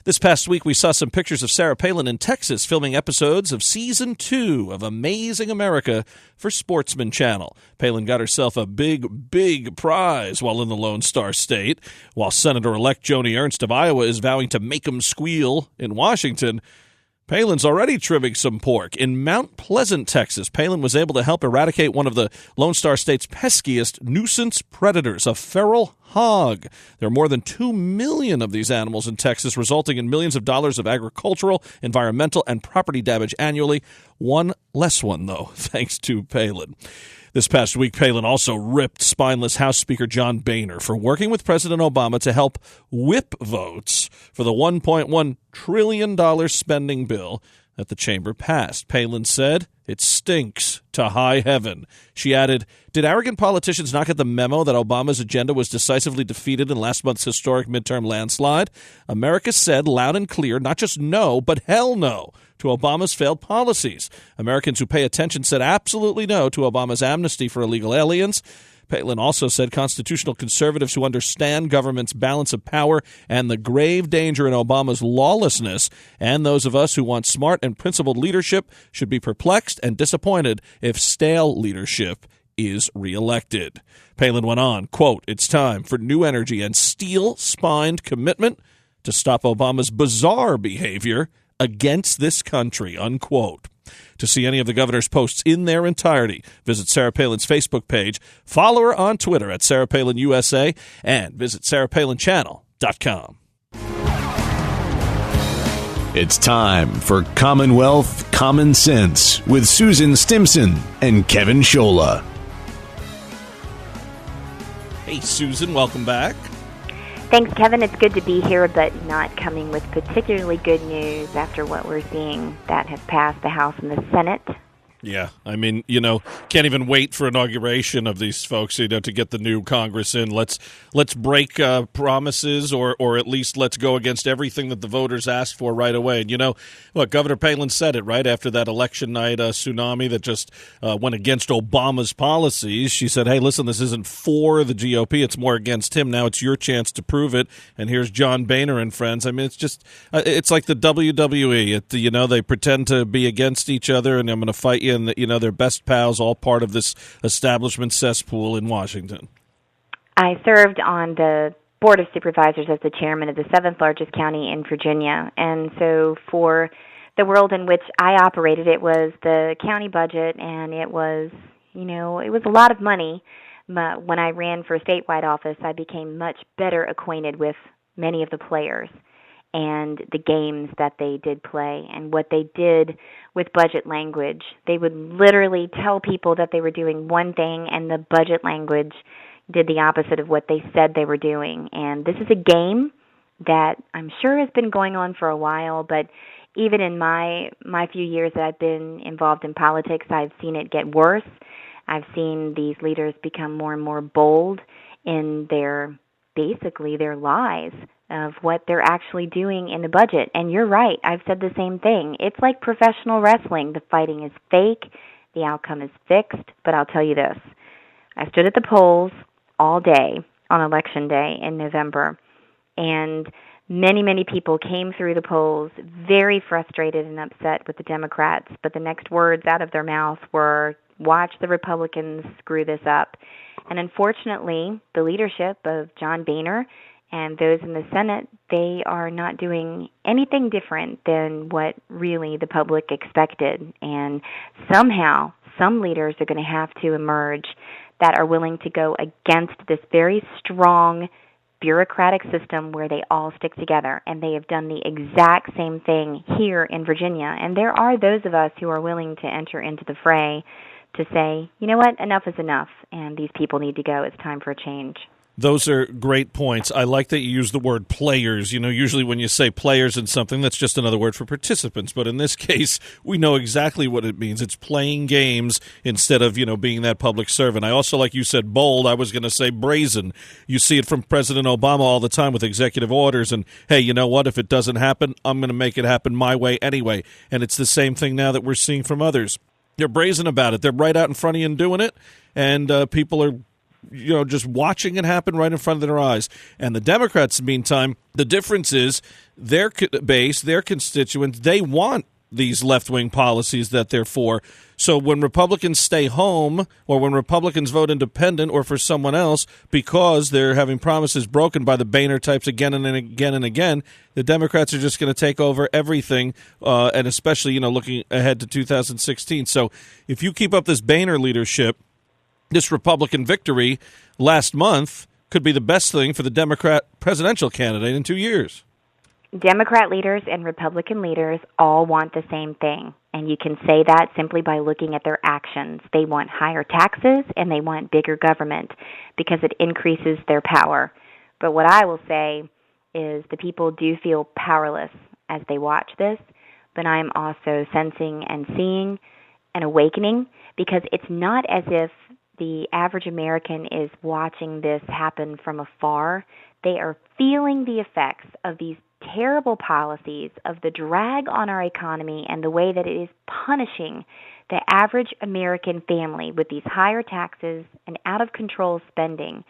This past week, we saw some pictures of Sarah Palin in Texas filming episodes of Season 2 of Amazing America for Sportsman Channel. Palin got herself a big prize while in the Lone Star State. While Senator-elect Joni Ernst of Iowa is vowing to make 'em squeal in Washington, Palin's already trimming some pork. In Mount Pleasant, Texas, Palin was able to help eradicate one of the Lone Star State's peskiest nuisance predators, a feral hog. There are more than 2 million of these animals in Texas, resulting in millions of dollars of agricultural, environmental, and property damage annually. One less one, though, thanks to Palin. This past week, Palin also ripped spineless House Speaker John Boehner for working with President Obama to help whip votes for the $1.1 trillion spending bill that the chamber passed. Palin said, "It stinks to high heaven." She added, "Did arrogant politicians not get the memo that Obama's agenda was decisively defeated in last month's historic midterm landslide? America said loud and clear, not just no, but hell no to Obama's failed policies. Americans who pay attention said absolutely no to Obama's amnesty for illegal aliens." Palin also said constitutional conservatives who understand government's balance of power and the grave danger in Obama's lawlessness, and those of us who want smart and principled leadership, should be perplexed and disappointed if stale leadership is reelected. Palin went on, quote, "It's time for new energy and steel-spined commitment to stop Obama's bizarre behavior against this country," unquote. To see any of the governor's posts in their entirety, visit Sarah Palin's Facebook page, follow her on Twitter at Sarah Palin USA, and visit sarahpalinchannel.com. It's time for Commonwealth Common Sense with Susan Stimson and Kevin Scholla. Hey, Susan, welcome back. Thanks, Kevin. It's good to be here, but not coming with particularly good news after what we're seeing that has passed the House and the Senate. Yeah, I mean, can't even wait for inauguration of these folks, to get the new Congress in. Let's break promises, or at least let's go against everything that the voters asked for right away. And look, Governor Palin said it right after that election night tsunami that just went against Obama's policies. She said, "Hey, listen, this isn't for the GOP; it's more against him. Now it's your chance to prove it." And here's John Boehner and friends. I mean, it's just it's like the WWE. They pretend to be against each other, and I'm going to fight you. And they're best pals, all part of this establishment cesspool in Washington. I served on the Board of Supervisors as the chairman of the 7th largest county in Virginia, and so for the world in which I operated, it was the county budget, and it was a lot of money. But when I ran for statewide office, I became much better acquainted with many of the players and the games that they did play and what they did with budget language. They would literally tell people that they were doing one thing, and the budget language did the opposite of what they said they were doing. And this is a game that I'm sure has been going on for a while, but even in my few years that I've been involved in politics, I've seen it get worse. I've seen these leaders become more and more bold in their lies of what they're actually doing in the budget. And you're right, I've said the same thing. It's like professional wrestling. The fighting is fake, the outcome is fixed, but I'll tell you this. I stood at the polls all day on Election Day in November, and many people came through the polls very frustrated and upset with the Democrats, but the next words out of their mouth were, "Watch the Republicans screw this up." And unfortunately, the leadership of John Boehner and those in the Senate, they are not doing anything different than what really the public expected. And somehow, some leaders are going to have to emerge that are willing to go against this very strong bureaucratic system where they all stick together. And they have done the exact same thing here in Virginia. And there are those of us who are willing to enter into the fray to say, you know what, enough is enough, and these people need to go. It's time for a change. Those are great points. I like that you use the word players. Usually when you say players in something, that's just another word for participants. But in this case, we know exactly what it means. It's playing games instead of, being that public servant. I also, like you said, bold. I was going to say brazen. You see it from President Obama all the time with executive orders. And, hey, you know what? If it doesn't happen, I'm going to make it happen my way anyway. And it's the same thing now that we're seeing from others. They're brazen about it. They're right out in front of you and doing it. And people are just watching it happen right in front of their eyes. And the Democrats, meantime, the difference is their base, their constituents, they want these left-wing policies that they're for. So when Republicans stay home, or when Republicans vote independent or for someone else because they're having promises broken by the Boehner types again and again and again, the Democrats are just going to take over everything, and especially, looking ahead to 2016. So if you keep up this Boehner leadership, this Republican victory last month could be the best thing for the Democrat presidential candidate in 2 years. Democrat leaders and Republican leaders all want the same thing, and you can say that simply by looking at their actions. They want higher taxes and they want bigger government because it increases their power. But what I will say is the people do feel powerless as they watch this, but I'm also sensing and seeing an awakening, because it's not as if the average American is watching this happen from afar. They are feeling the effects of these terrible policies, of the drag on our economy, and the way that it is punishing the average American family with these higher taxes and out-of-control spending,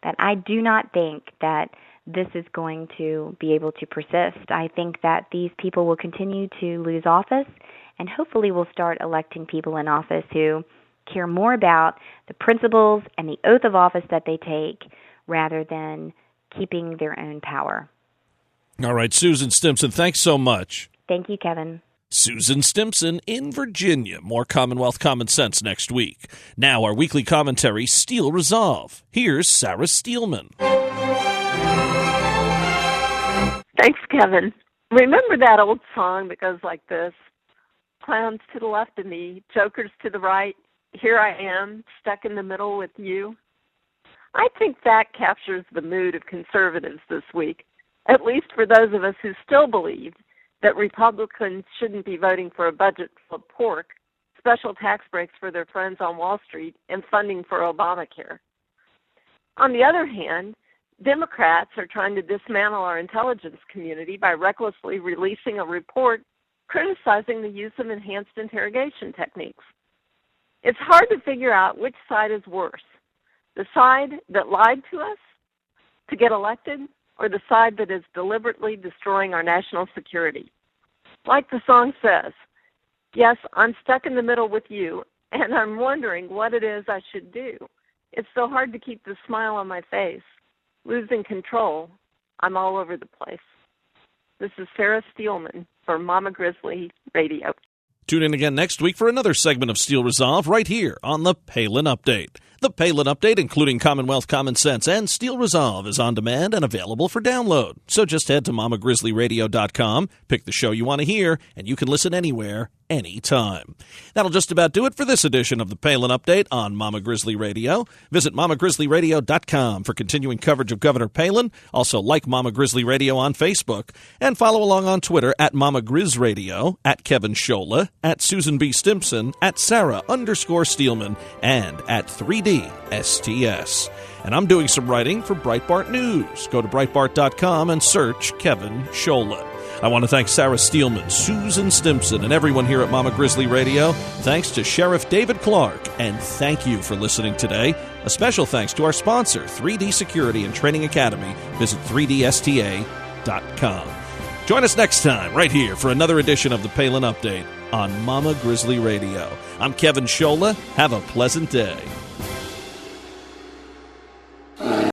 that I do not think that this is going to be able to persist. I think that these people will continue to lose office, and hopefully we'll start electing people in office who care more about the principles and the oath of office that they take rather than keeping their own power. All right, Susan Stimson, thanks so much. Thank you, Kevin. Susan Stimson in Virginia. More Commonwealth Common Sense next week. Now our weekly commentary, Steel Resolve. Here's Sarah Steelman. Thanks, Kevin. Remember that old song that goes like this? Clowns to the left of me, jokers to the right. Here I am, stuck in the middle with you. I think that captures the mood of conservatives this week, at least for those of us who still believe that Republicans shouldn't be voting for a budget full of pork, special tax breaks for their friends on Wall Street, and funding for Obamacare. On the other hand, Democrats are trying to dismantle our intelligence community by recklessly releasing a report criticizing the use of enhanced interrogation techniques. It's hard to figure out which side is worse, the side that lied to us to get elected, or the side that is deliberately destroying our national security. Like the song says, yes, I'm stuck in the middle with you, and I'm wondering what it is I should do. It's so hard to keep the smile on my face. Losing control, I'm all over the place. This is Sarah Steelman for Mama Grizzly Radio. Tune in again next week for another segment of Steel Resolve right here on the Palin Update. The Palin Update, including Commonwealth Common Sense and Steel Resolve, is on demand and available for download. So just head to mamagrizzlyradio.com, pick the show you want to hear, and you can listen anywhere, anytime. That'll just about do it for this edition of the Palin Update on Mama Grizzly Radio. Visit mamagrizzlyradio.com for continuing coverage of Governor Palin. Also like Mama Grizzly Radio on Facebook, and follow along on Twitter at Mama Grizz Radio, at Kevin Scholla, at Susan B. Stimson, at Sarah_Steelman, and at 3D STS. And I'm doing some writing for Breitbart News. Go to Breitbart.com and search Kevin Scholla. I want to thank Sarah Steelman, Susan Stimson, and everyone here at Mama Grizzly Radio. Thanks to Sheriff David Clarke, and thank you for listening today. A special thanks to our sponsor, 3D Security and Training Academy. Visit 3dsta.com. Join us next time right here for another edition of the Palin Update on Mama Grizzly Radio. I'm Kevin Scholla. Have a pleasant day.